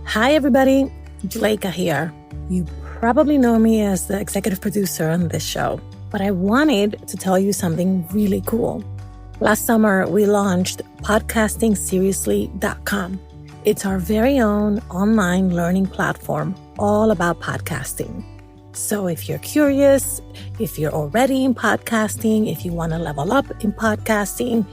Hi, everybody. Juleka here. You probably know me as the executive producer on this show, but I wanted to tell you something really cool. Last summer, we launched podcastingseriously.com. It's our very own online learning platform all about podcasting. So if you're curious, if you're already in podcasting, if you want to level up in podcasting,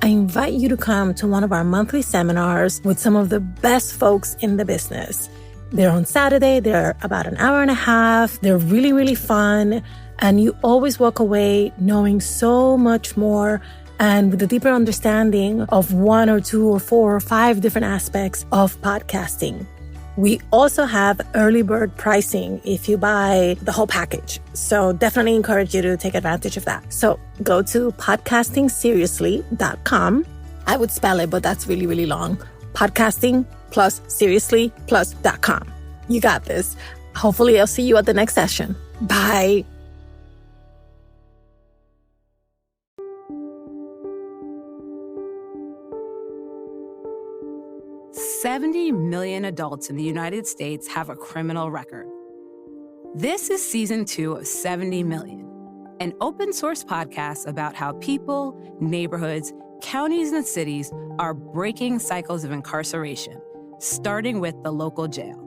I invite you to come to one of our monthly seminars with some of the best folks in the business. They're on Saturday. They're about an hour and a half. They're really, really fun. And you always walk away knowing so much more and with a deeper understanding of one or two or four or five different aspects of podcasting. We also have early bird pricing if you buy the whole package. So definitely encourage you to take advantage of that. So go to podcastingseriously.com. I would spell it, but that's really, really long. Podcasting plus seriously plus.com. You got this. Hopefully I'll see you at the next session. Bye. $70 million adults in the United States have a criminal record. This is season 2 of 70 Million, an open source podcast about how people, neighborhoods, counties, and cities are breaking cycles of incarceration, starting with the local jail.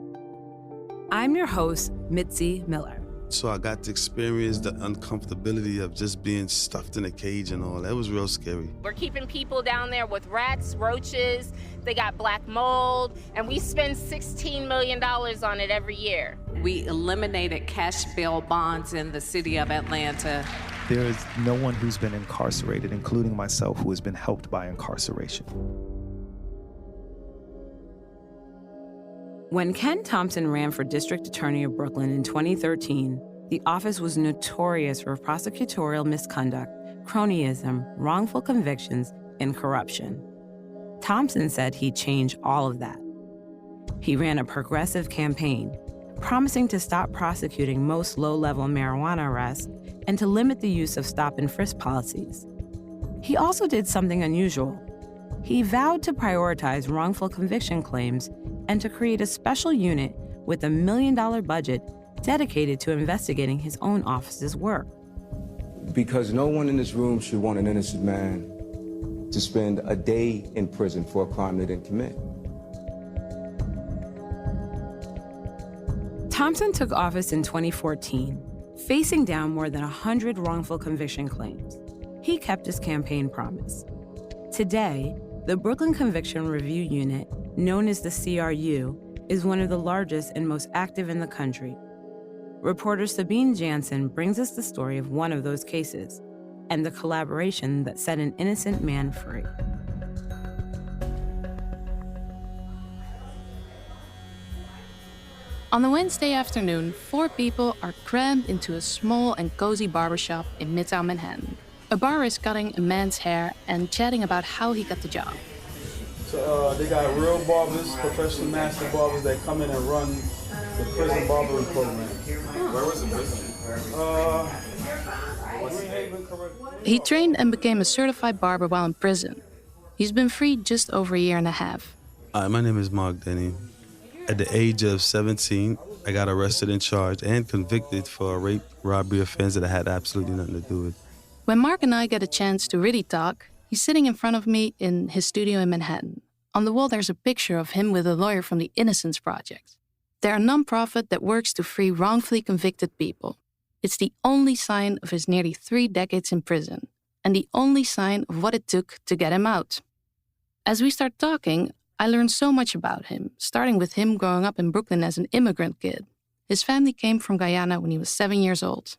I'm your host, Mitzi Miller. So I got to experience the uncomfortability of just being stuffed in a cage and all. That was real scary. We're keeping people down there with rats, roaches, they got black mold, and we spend $16 million on it every year. We eliminated cash bail bonds in the city of Atlanta. There is no one who's been incarcerated, including myself, who has been helped by incarceration. When Ken Thompson ran for district attorney of Brooklyn in 2013, the office was notorious for prosecutorial misconduct, cronyism, wrongful convictions, and corruption. Thompson said he'd change all of that. He ran a progressive campaign, promising to stop prosecuting most low-level marijuana arrests and to limit the use of stop-and-frisk policies. He also did something unusual. He vowed to prioritize wrongful conviction claims and to create a special unit with $1 million budget dedicated to investigating his own office's work. Because no one in this room should want an innocent man to spend a day in prison for a crime they didn't commit. Thompson took office in 2014, facing down more than 100 wrongful conviction claims. He kept his campaign promise. Today, the Brooklyn Conviction Review Unit, known as the CRU, is one of the largest and most active in the country. Reporter Sabine Jansen brings us the story of one of those cases and the collaboration that set an innocent man free. On a Wednesday afternoon, 4 people are crammed into a small and cozy barbershop in Midtown Manhattan. A barber is cutting a man's hair and chatting about how he got the job. So they got real barbers, professional master barbers that come in and run the prison barbering program. Where was the prison? He trained and became a certified barber while in prison. He's been free just over a year and a half. Hi, my name is Denny. At the age of 17, I got arrested and charged and convicted for a rape, robbery offense that I had absolutely nothing to do with. When Mark and I get a chance to really talk, he's sitting in front of me in his studio in Manhattan. On the wall, there's a picture of him with a lawyer from the Innocence Project. They're a nonprofit that works to free wrongfully convicted people. It's the only sign of his nearly 3 decades in prison, and the only sign of what it took to get him out. As we start talking, I learned so much about him, starting with him growing up in Brooklyn as an immigrant kid. His family came from Guyana when he was 7 years old.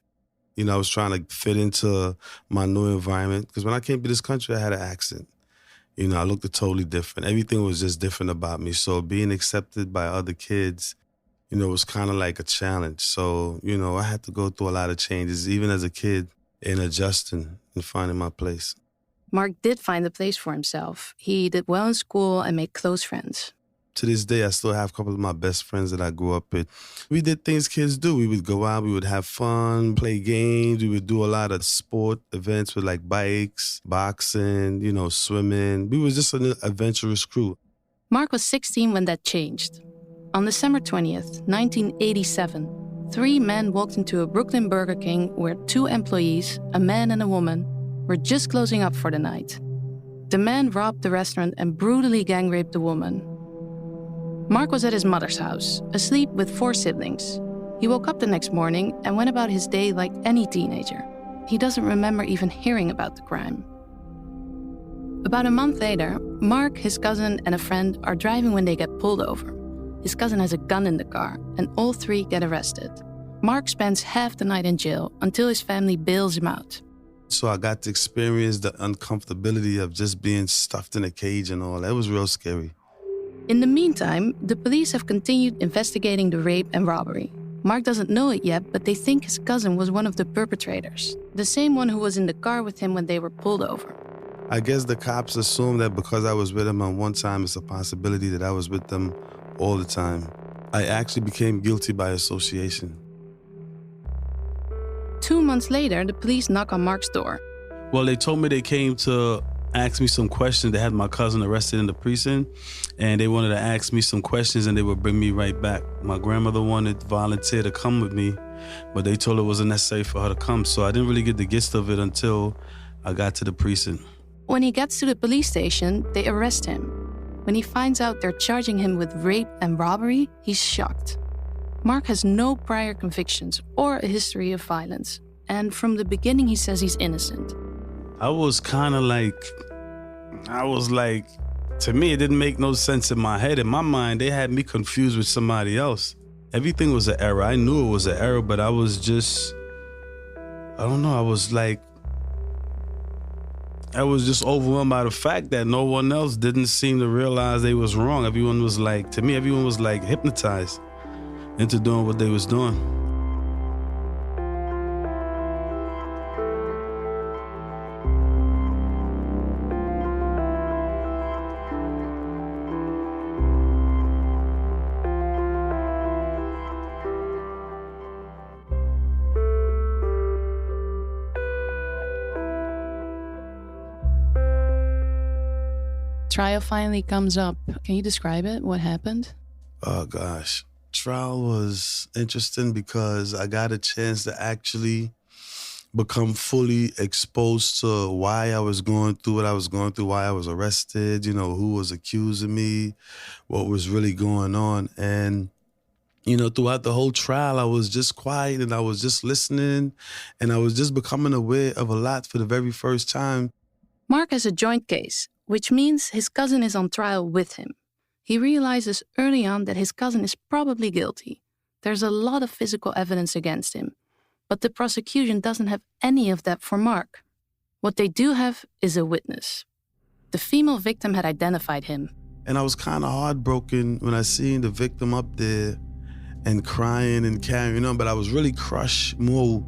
You know, I was trying to fit into my new environment because when I came to this country, I had an accent. You know, I looked totally different. Everything was just different about me. So being accepted by other kids, you know, was kind of like a challenge. So, you know, I had to go through a lot of changes, even as a kid, in adjusting and finding my place. Mark did find a place for himself. He did well in school and made close friends. To this day, I still have a couple of my best friends that I grew up with. We did things kids do. We would go out, we would have fun, play games. We would do a lot of sport events with like bikes, boxing, you know, swimming. We were just an adventurous crew. Mark was 16 when that changed. On December 20th, 1987, 3 men walked into a Brooklyn Burger King where 2 employees, a man and a woman, were just closing up for the night. The man robbed the restaurant and brutally gang-raped the woman. Mark was at his mother's house, asleep with 4 siblings. He woke up the next morning and went about his day like any teenager. He doesn't remember even hearing about the crime. About a month later, Mark, his cousin, and a friend are driving when they get pulled over. His cousin has a gun in the car, and all 3 get arrested. Mark spends half the night in jail until his family bails him out. So I got to experience the uncomfortability of just being stuffed in a cage and all. That was real scary. In the meantime, the police have continued investigating the rape and robbery. Mark doesn't know it yet, but they think his cousin was one of the perpetrators, the same one who was in the car with him when they were pulled over. I guess the cops assumed that because I was with him on one time, it's a possibility that I was with them all the time. I actually became guilty by association. 2 months later, the police knock on Mark's door. Well, they told me they came to ask me some questions. They had my cousin arrested in the precinct, and they wanted to ask me some questions, and they would bring me right back. My grandmother wanted to volunteer to come with me, but they told her it wasn't necessary for her to come, so I didn't really get the gist of it until I got to the precinct. When he gets to the police station, they arrest him. When he finds out they're charging him with rape and robbery, he's shocked. Mark has no prior convictions or a history of violence, and from the beginning he says he's innocent. I was like, to me, it didn't make no sense in my head. In my mind, they had me confused with somebody else. Everything was an error. I knew it was an error, but I was just, I don't know, I was just overwhelmed by the fact that no one else didn't seem to realize they was wrong. Everyone was like hypnotized into doing what they was doing. Trial finally comes up. Can you describe it? What happened? Oh, gosh. Trial was interesting because I got a chance to actually become fully exposed to why I was going through what I was going through, why I was arrested, who was accusing me, what was really going on. And, throughout the whole trial, I was just quiet and I was just listening and I was just becoming aware of a lot for the very first time. Mark has a joint case, which means his cousin is on trial with him. He realizes early on that his cousin is probably guilty. There's a lot of physical evidence against him, but the prosecution doesn't have any of that for Mark. What they do have is a witness. The female victim had identified him. And I was kind of heartbroken when I seen the victim up there and crying and carrying on, but I was really crushed more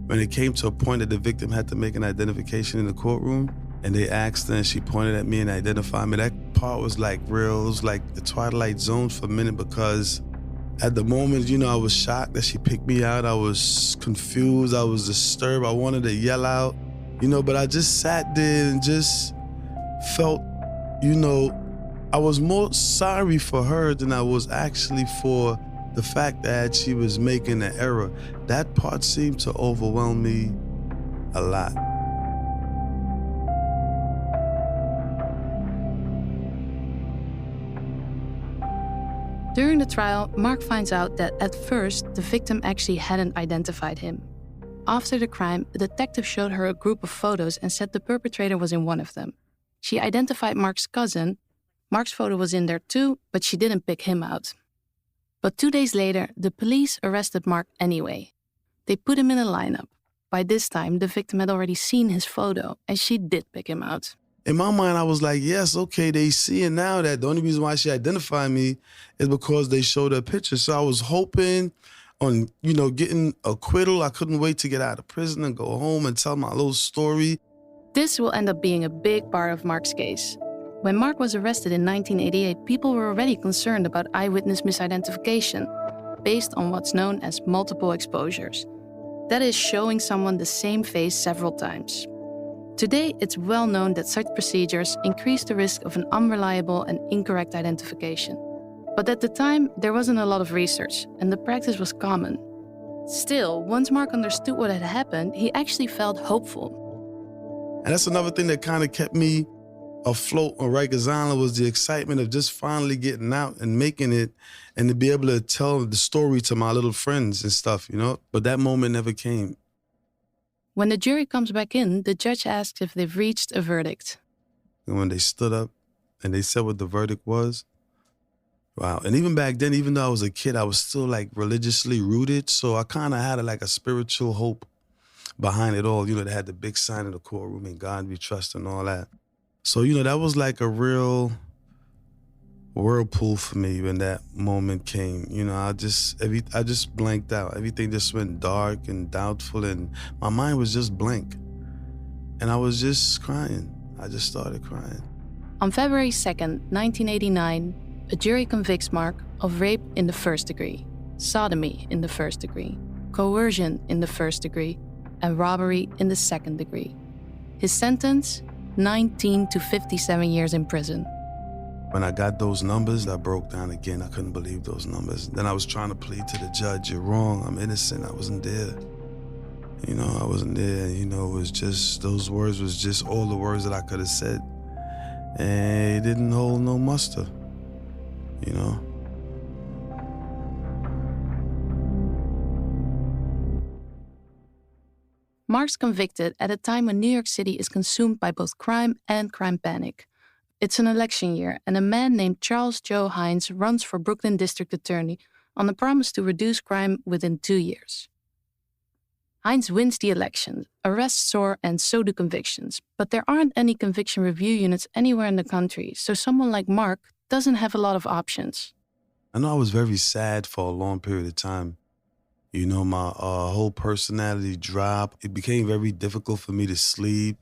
when it came to a point that the victim had to make an identification in the courtroom. And they asked her and she pointed at me and identified me. That part was like real. It was like the Twilight Zone for a minute because at the moment, I was shocked that she picked me out. I was confused. I was disturbed. I wanted to yell out, but I just sat there and just felt, I was more sorry for her than I was actually for the fact that she was making an error. That part seemed to overwhelm me a lot. During the trial, Mark finds out that at first, the victim actually hadn't identified him. After the crime, a detective showed her a group of photos and said the perpetrator was in one of them. She identified Mark's cousin. Mark's photo was in there too, but she didn't pick him out. But 2 days later, the police arrested Mark anyway. They put him in a lineup. By this time, the victim had already seen his photo, and she did pick him out. In my mind, I was like, yes, okay, they see it now that the only reason why she identified me is because they showed her picture. So I was hoping on, getting acquittal. I couldn't wait to get out of prison and go home and tell my little story. This will end up being a big part of Mark's case. When Mark was arrested in 1988, people were already concerned about eyewitness misidentification, based on what's known as multiple exposures. That is showing someone the same face several times. Today, it's well known that such procedures increase the risk of an unreliable and incorrect identification. But at the time, there wasn't a lot of research, and the practice was common. Still, once Mark understood what had happened, he actually felt hopeful. And that's another thing that kind of kept me afloat on Rikers Island, was the excitement of just finally getting out and making it, and to be able to tell the story to my little friends and stuff, you know? But that moment never came. When the jury comes back in, the judge asks if they've reached a verdict. And when they stood up and they said what the verdict was, wow. And even back then, even though I was a kid, I was still like religiously rooted. So I kind of had like a spiritual hope behind it all. You know, they had the big sign in the courtroom, "In God we trust," and all that. So, you know, that was like a real whirlpool for me when that moment came. You know, I just blanked out. Everything just went dark and doubtful, and my mind was just blank. And I was just crying. I just started crying. On February 2nd, 1989, a jury convicts Mark of rape in the first degree, sodomy in the first degree, coercion in the first degree, and robbery in the second degree. His sentence, 19 to 57 years in prison. When I got those numbers, I broke down again. I couldn't believe those numbers. Then I was trying to plead to the judge, "You're wrong, I'm innocent, I wasn't there." You know, I wasn't there. You know, it was just, those words was just all the words that I could have said. And it didn't hold no muster, you know. Mark's convicted at a time when New York City is consumed by both crime and crime panic. It's an election year, and a man named Charles Joe Hines runs for Brooklyn District Attorney on the promise to reduce crime within 2 years. Hines wins the election, arrests soar, and so do convictions. But there aren't any conviction review units anywhere in the country, so someone like Mark doesn't have a lot of options. I know I was very sad for a long period of time. You know, my whole personality dropped. It became very difficult for me to sleep.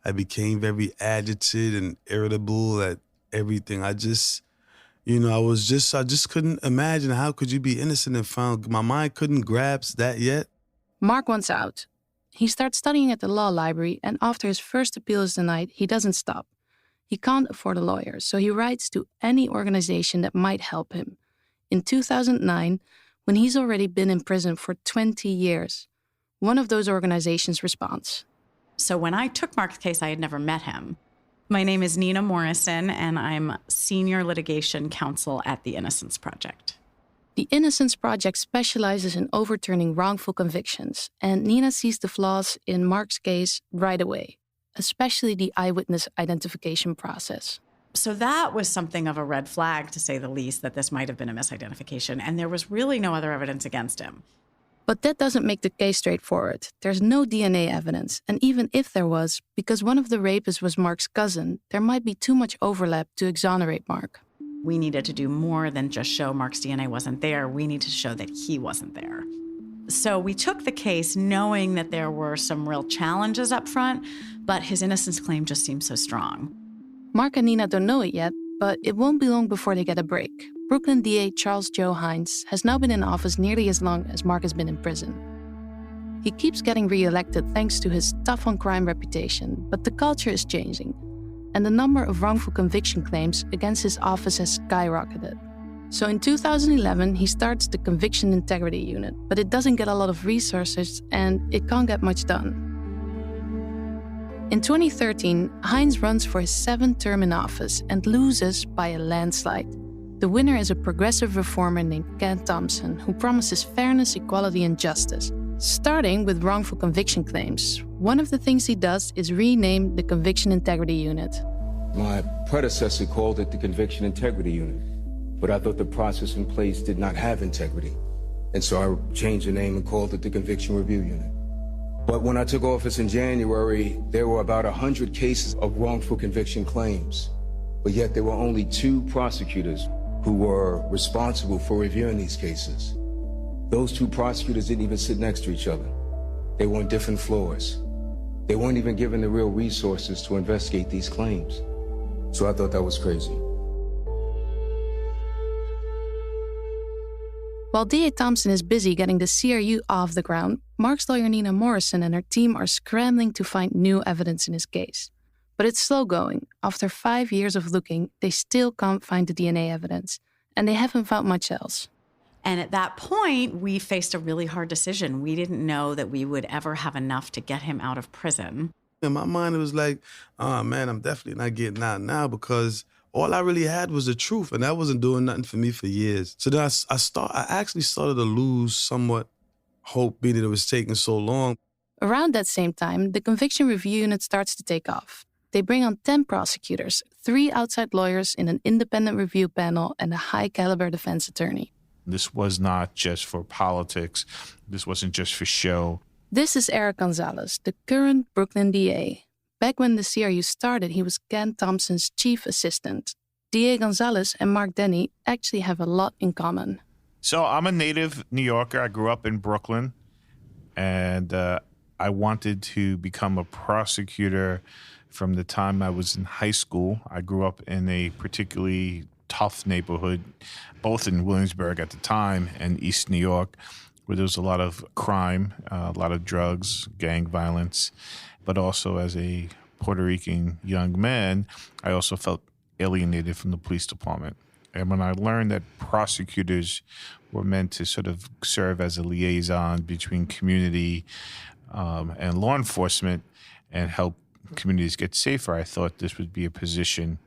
I became very agitated and irritable at everything. I just couldn't imagine, how could you be innocent and found? My mind couldn't grasp that yet. Mark wants out. He starts studying at the law library, and after his first appeal is denied, he doesn't stop. He can't afford a lawyer, so he writes to any organization that might help him. In 2009, when he's already been in prison for 20 years, one of those organizations responds. So when I took Mark's case, I had never met him. My name is Nina Morrison, and I'm Senior Litigation Counsel at the Innocence Project. The Innocence Project specializes in overturning wrongful convictions, and Nina sees the flaws in Mark's case right away, especially the eyewitness identification process. So that was something of a red flag, to say the least, that this might have been a misidentification, and there was really no other evidence against him. But that doesn't make the case straightforward. There's no DNA evidence, and even if there was, because one of the rapists was Mark's cousin, there might be too much overlap to exonerate Mark. We needed to do more than just show Mark's DNA wasn't there. We need to show that he wasn't there. So we took the case knowing that there were some real challenges up front, but his innocence claim just seemed so strong. Mark and Nina don't know it yet, but it won't be long before they get a break. Brooklyn DA Charles Joe Hines has now been in office nearly as long as Mark has been in prison. He keeps getting re-elected thanks to his tough-on-crime reputation, but the culture is changing, and the number of wrongful conviction claims against his office has skyrocketed. So in 2011, he starts the Conviction Integrity Unit, but it doesn't get a lot of resources and it can't get much done. In 2013, Hines runs for his 7th term in office and loses by a landslide. The winner is a progressive reformer named Ken Thompson, who promises fairness, equality, and justice, starting with wrongful conviction claims. One of the things he does is rename the Conviction Integrity Unit. My predecessor called it the Conviction Integrity Unit, but I thought the process in place did not have integrity. And so I changed the name and called it the Conviction Review Unit. But when I took office in January, there were about 100 cases of wrongful conviction claims, but yet there were only 2 prosecutors who were responsible for reviewing these cases. Those 2 prosecutors didn't even sit next to each other. They were on different floors. They weren't even given the real resources to investigate these claims. So I thought that was crazy. While DA Thompson is busy getting the CRU off the ground, Mark's lawyer Nina Morrison and her team are scrambling to find new evidence in his case. But it's slow going. After 5 years of looking, they still can't find the DNA evidence. and they haven't found much else. And at that point, we faced a really hard decision. We didn't know that we would ever have enough to get him out of prison. In my mind, it was like, oh man, I'm definitely not getting out now because all I really had was the truth, and that wasn't doing nothing for me for years. So then I actually started to lose somewhat hope, being that it was taking so long. Around that same time, the conviction review unit starts to take off. They bring on 10 prosecutors, 3 outside lawyers in an independent review panel, and a high-caliber defense attorney. This was not just for politics. This wasn't just for show. This is Eric Gonzalez, the current Brooklyn DA. Back when the CRU started, he was Ken Thompson's chief assistant. DA Gonzalez and Mark Denny actually have a lot in common. So I'm a native New Yorker. I grew up in Brooklyn, and I wanted to become a prosecutor from the time I was in high school. I grew up in a particularly tough neighborhood, both in Williamsburg at the time and East New York, where there was a lot of crime, a lot of drugs, gang violence. But also as a Puerto Rican young man, I also felt alienated from the police department. And when I learned that prosecutors were meant to sort of serve as a liaison between community and law enforcement and help communities get safer, I thought this would be a position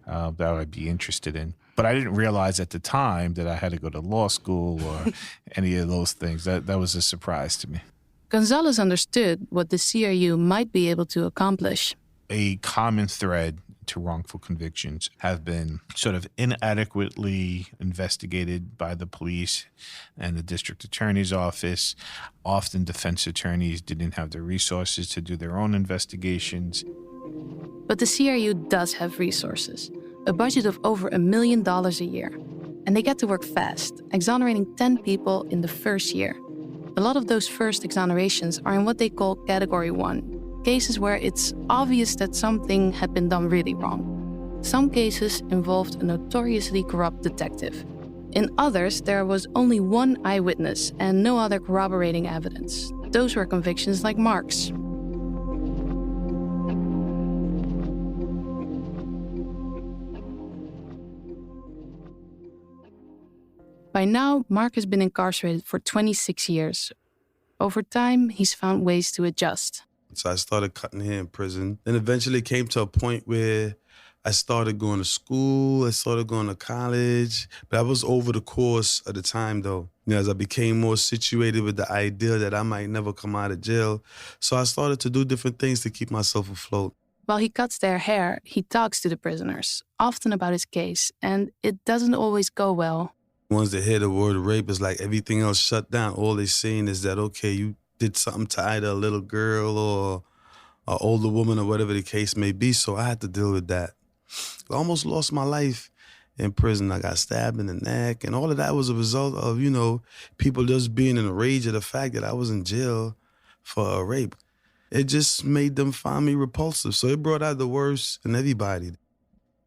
that I'd be interested in. But I didn't realize at the time that I had to go to law school or any of those things. That was a surprise to me. Gonzalez understood what the CRU might be able to accomplish. A common thread to wrongful convictions have been sort of inadequately investigated by the police and the district attorney's office. Often defense attorneys didn't have the resources to do their own investigations. But the CRU does have resources, a budget of over $1 million a year. And they get to work fast, exonerating 10 people in the first year. A lot of those first exonerations are in what they call Category 1, cases where it's obvious that something had been done really wrong. Some cases involved a notoriously corrupt detective. In others, there was only one eyewitness and no other corroborating evidence. Those were convictions like Mark's. By now, Mark has been incarcerated for 26 years. Over time, he's found ways to adjust. So I started cutting hair in prison. Then eventually came to a point where I started going to school, I started going to college. But I was over the course of the time, though. You know, as I became more situated with the idea that I might never come out of jail. So I started to do different things to keep myself afloat. While he cuts their hair, he talks to the prisoners, often about his case, and it doesn't always go well. Once they hear the word rape, it's like everything else shut down. All they're saying is that, okay, you did something to either a little girl or an older woman or whatever the case may be. So I had to deal with that. I almost lost my life in prison. I got stabbed in the neck, and all of that was a result of, you know, people just being in a rage at the fact that I was in jail for a rape. It just made them find me repulsive. So it brought out the worst in everybody.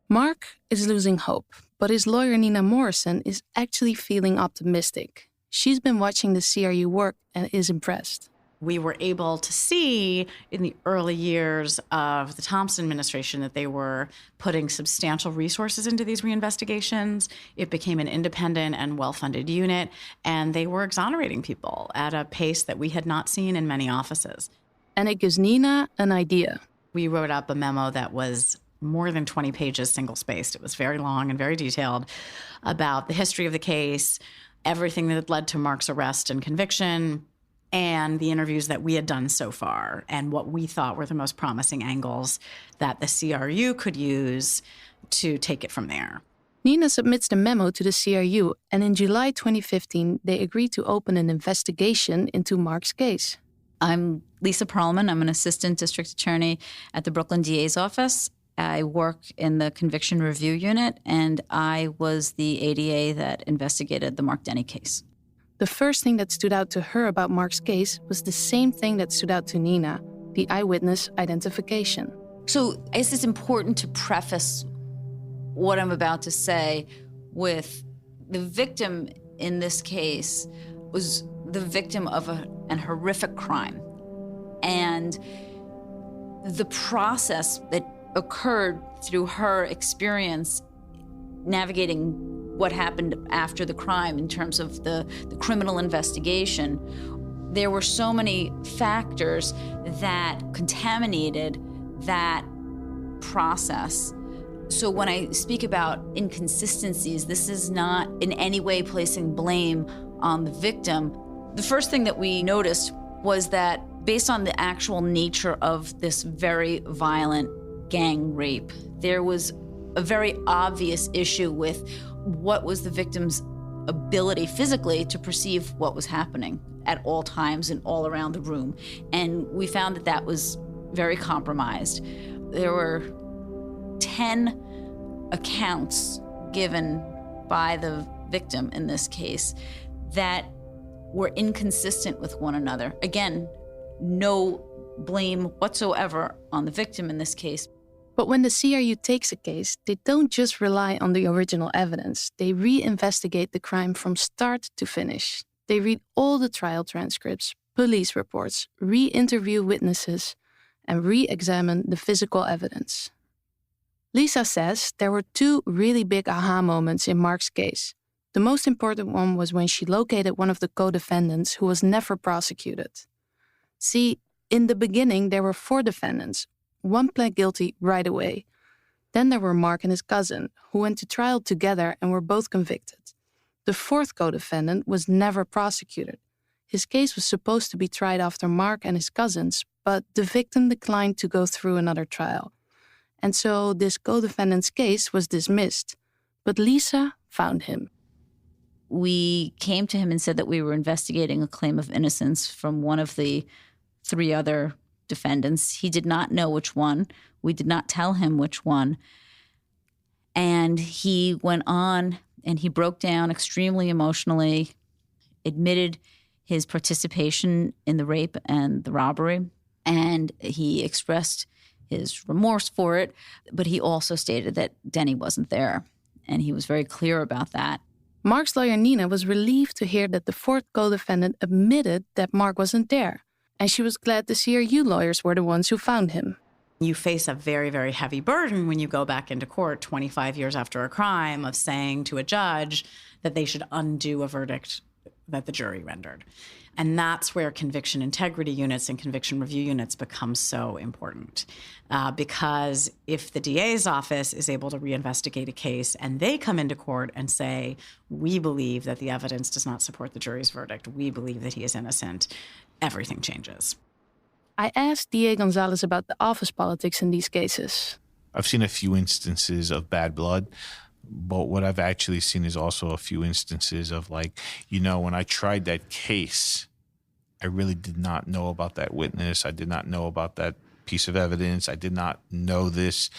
Mark is losing hope, but his lawyer Nina Morrison is actually feeling optimistic. She's been watching the CRU work and is impressed. We were able to see in the early years of the Thompson administration that they were putting substantial resources into these reinvestigations. It became an independent and well-funded unit, and they were exonerating people at a pace that we had not seen in many offices. And it gives Nina an idea. We wrote up a memo that was more than 20 pages, single-spaced. It was very long and very detailed about the history of the case, everything that led to Mark's arrest and conviction, and the interviews that we had done so far, and what we thought were the most promising angles that the CRU could use to take it from there. Nina submits the memo to the CRU, and in July 2015, they agreed to open an investigation into Mark's case. I'm Lisa Perlman. I'm an assistant district attorney at the Brooklyn DA's office. I work in the conviction review unit, and I was the ADA that investigated the Mark Denny case. The first thing that stood out to her about Mark's case was the same thing that stood out to Nina, the eyewitness identification. So I guess it's important to preface what I'm about to say with the victim in this case was the victim of an horrific crime. And the process that occurred through her experience navigating what happened after the crime in terms of the criminal investigation. There were so many factors that contaminated that process. So when I speak about inconsistencies, this is not in any way placing blame on the victim. The first thing that we noticed was that based on the actual nature of this very violent gang rape, there was a very obvious issue with what was the victim's ability physically to perceive what was happening at all times and all around the room. And we found that that was very compromised. There were 10 accounts given by the victim in this case that were inconsistent with one another. Again, no blame whatsoever on the victim in this case. But when the CRU takes a case, they don't just rely on the original evidence. They reinvestigate the crime from start to finish. They read all the trial transcripts, police reports, re-interview witnesses, and re-examine the physical evidence. Lisa says there were 2 really big aha moments in Mark's case. The most important one was when she located one of the co-defendants who was never prosecuted. See, in the beginning, there were 4 defendants. 1 pled guilty right away. Then there were Mark and his cousin, who went to trial together and were both convicted. The 4th co-defendant was never prosecuted. His case was supposed to be tried after Mark and his cousins, but the victim declined to go through another trial. And so this co-defendant's case was dismissed. But Lisa found him. We came to him and said that we were investigating a claim of innocence from one of the 3 other defendants. He did not know which one. We did not tell him which one. And he went on and he broke down extremely emotionally, admitted his participation in the rape and the robbery, and he expressed his remorse for it, but he also stated that Denny wasn't there, and he was very clear about that. Mark's lawyer Nina was relieved to hear that the 4th co-defendant admitted that Mark wasn't there, and she was glad the CRU lawyers were the ones who found him. You face a very, very heavy burden when you go back into court 25 years after a crime of saying to a judge that they should undo a verdict that the jury rendered. And that's where conviction integrity units and conviction review units become so important. Because if the DA's office is able to reinvestigate a case and they come into court and say, we believe that the evidence does not support the jury's verdict, we believe that he is innocent, everything changes. I asked DA Gonzalez about the office politics in these cases. I've seen a few instances of bad blood, but what I've actually seen is also a few instances of when I tried that case, I really did not know about that witness. I did not know about that piece of evidence. I did not know this.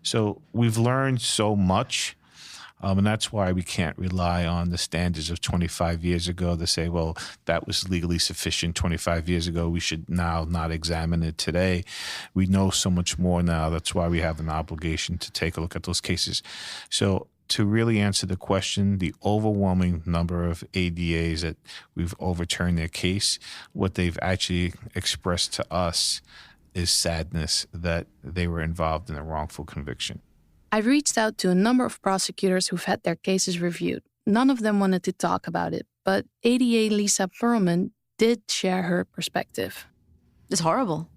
So we've learned so much. And that's why we can't rely on the standards of 25 years ago to say, well, that was legally sufficient 25 years ago. We should now not examine it today. We know so much more now. That's why we have an obligation to take a look at those cases. So to really answer the question, the overwhelming number of ADAs that we've overturned their case, what they've actually expressed to us is sadness that they were involved in a wrongful conviction. I reached out to a number of prosecutors who've had their cases reviewed. None of them wanted to talk about it, but ADA Lisa Perlman did share her perspective. It's horrible.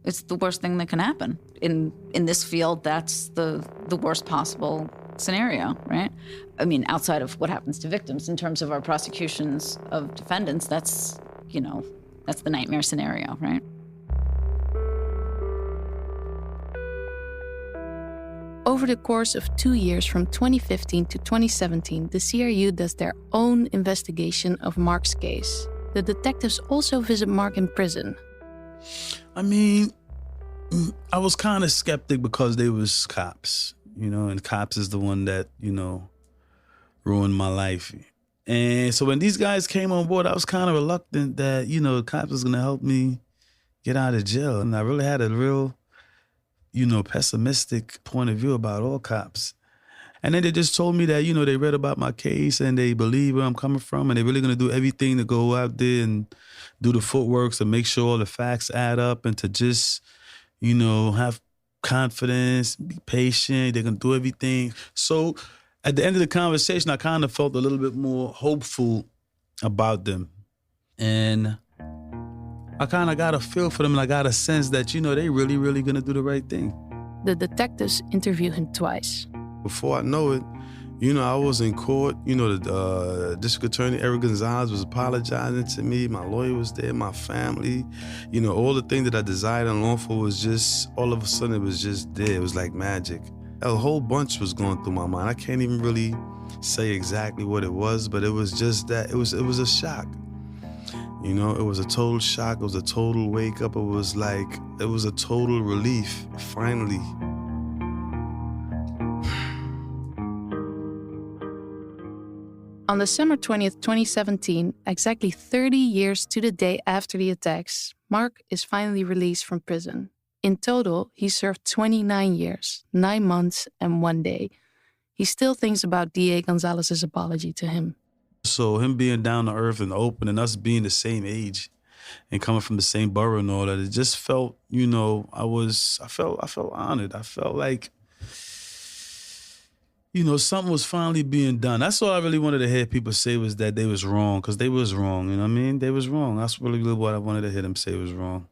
It's the worst thing that can happen. In this field, that's the worst possible scenario, right? I mean, outside of what happens to victims, in terms of our prosecutions of defendants, that's the nightmare scenario, right? Over the course of 2 years, from 2015 to 2017, the CRU does their own investigation of Mark's case. The detectives also visit Mark in prison. I mean, I was kind of skeptic because they was cops, and cops is the one that, ruined my life. And so when these guys came on board, I was kind of reluctant that, cops was going to help me get out of jail. And I really had a real pessimistic point of view about all cops. And then they just told me that, they read about my case and they believe where I'm coming from and they're really going to do everything to go out there and do the footwork to make sure all the facts add up and to just, have confidence, be patient. They're going to do everything. So At the end of the conversation, I kind of felt a little bit more hopeful about them. And I kind of got a feel for them, and I got a sense that, they really, really going to do the right thing. The detectives interview him twice. Before I know it, I was in court. The district attorney, Eric Gonzalez, was apologizing to me. My lawyer was there, my family. All the things that I desired and longed for was just, all of a sudden, it was just there. It was like magic. A whole bunch was going through my mind. I can't even really say exactly what it was, but it was just that it was a shock. It was a total shock. It was a total wake up. It was a total relief, finally. On December 20th, 2017, exactly 30 years to the day after the attacks, Mark is finally released from prison. In total, he served 29 years, 9 months, and 1 day. He still thinks about D.A. Gonzalez's apology to him. So him being down to earth and open and us being the same age and coming from the same borough and all that, it just felt, I felt honored. I felt like, something was finally being done. That's all I really wanted to hear people say, was that they was wrong, because they was wrong, you know what I mean? They was wrong. That's really what I wanted to hear them say was wrong.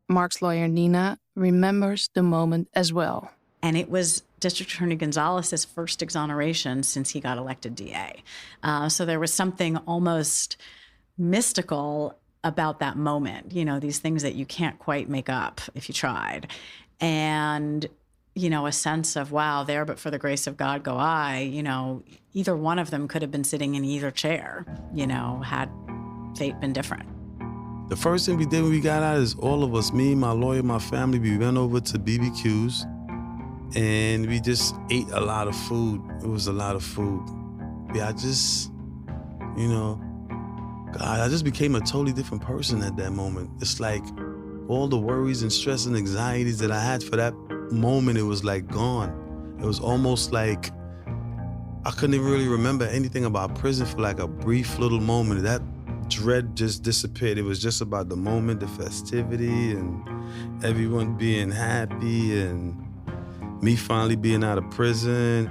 Mark's lawyer, Nina, remembers the moment as well. And it was District Attorney Gonzalez's first exoneration since he got elected DA. So there was something almost mystical about that moment, these things that you can't quite make up if you tried. And, a sense of, wow, there but for the grace of God go I, either one of them could have been sitting in either chair, had fate been different. The first thing we did when we got out is all of us, me, my lawyer, my family, we went over to BBQs and we just ate a lot of food. It was a lot of food. Yeah, I just became a totally different person at that moment. It's like all the worries and stress and anxieties that I had for that moment, it was like gone. It was almost like I couldn't even really remember anything about prison for like a brief little moment. That dread just disappeared. It was just about the moment, the festivity, and everyone being happy, and me finally being out of prison.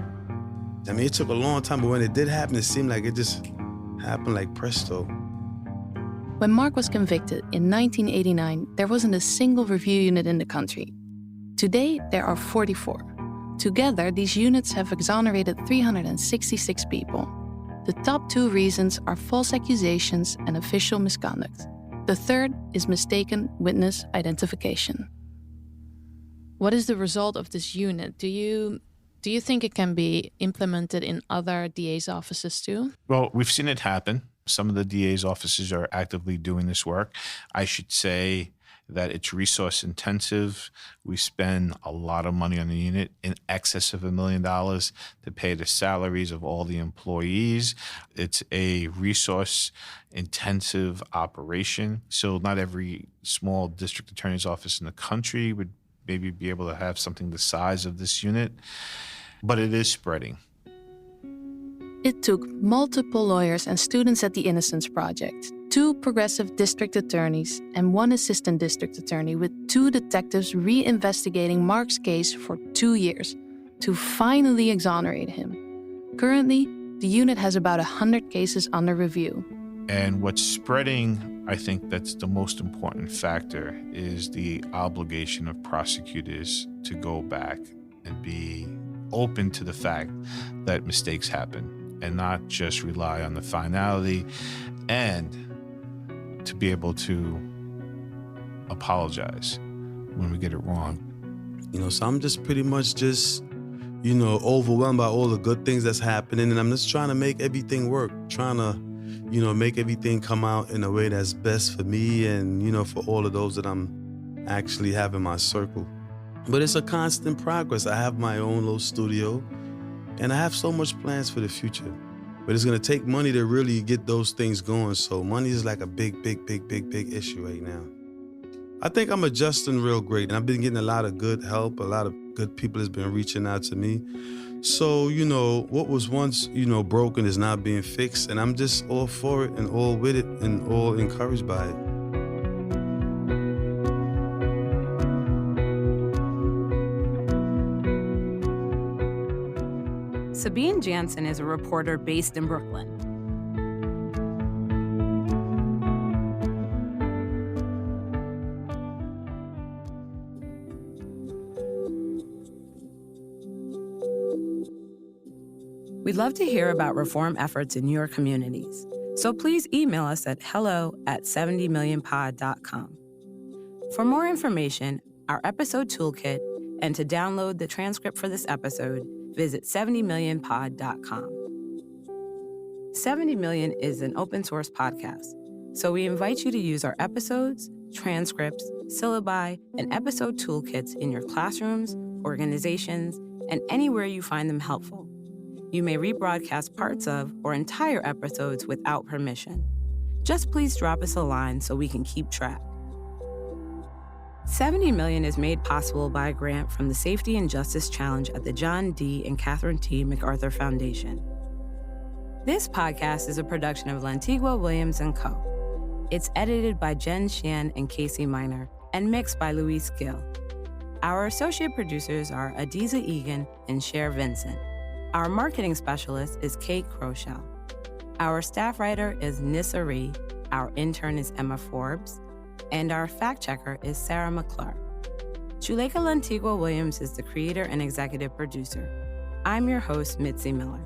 I mean, it took a long time, but when it did happen, it seemed like it just happened like presto. When Mark was convicted in 1989, there wasn't a single review unit in the country. Today, there are 44. Together, these units have exonerated 366 people. The top 2 reasons are false accusations and official misconduct. The third is mistaken witness identification. What is the result of this unit? Do you think it can be implemented in other DA's offices too? Well, we've seen it happen. Some of the DA's offices are actively doing this work. I should say that it's resource intensive. We spend a lot of money on the unit, in excess of $1 million, to pay the salaries of all the employees. It's a resource intensive operation. So not every small district attorney's office in the country would maybe be able to have something the size of this unit, but it is spreading. It took multiple lawyers and students at the Innocence Project, 2 progressive district attorneys and 1 assistant district attorney, with 2 detectives reinvestigating Mark's case for 2 years to finally exonerate him. Currently, the unit has about 100 cases under review. And what's spreading, I think that's the most important factor, is the obligation of prosecutors to go back and be open to the fact that mistakes happen, and not just rely on the finality, and to be able to apologize when we get it wrong. So I'm just pretty much just, overwhelmed by all the good things that's happening, and I'm just trying to make everything work, trying to, make everything come out in a way that's best for me and, for all of those that I'm actually have in my circle. But it's a constant progress. I have my own little studio, and I have so much plans for the future. But it's going to take money to really get those things going. So money is like a big issue right now. I think I'm adjusting real great. And I've been getting a lot of good help. A lot of good people has been reaching out to me. So, what was once, broken is now being fixed. And I'm just all for it and all with it and all encouraged by it. Sabine Jansen is a reporter based in Brooklyn. We'd love to hear about reform efforts in your communities, so please email us at hello@70millionpod.com. For more information, our episode toolkit, and to download the transcript for this episode, visit 70millionpod.com. 70 Million is an open source podcast, so we invite you to use our episodes, transcripts, syllabi, and episode toolkits in your classrooms, organizations, and anywhere you find them helpful. You may rebroadcast parts of or entire episodes without permission. Just please drop us a line so we can keep track. 70 Million is made possible by a grant from the Safety and Justice Challenge at the John D. and Catherine T. MacArthur Foundation. This podcast is a production of Lantigua, Williams & Co. It's edited by Jen Shan and Casey Miner and mixed by Luis Gill. Our associate producers are Adiza Egan and Cher Vincent. Our marketing specialist is Kate Crochell. Our staff writer is Nissa Ree. Our intern is Emma Forbes. And our fact checker is Sarah McClure. Juleka Lantigua Williams is the creator and executive producer. I'm your host, Mitzi Miller.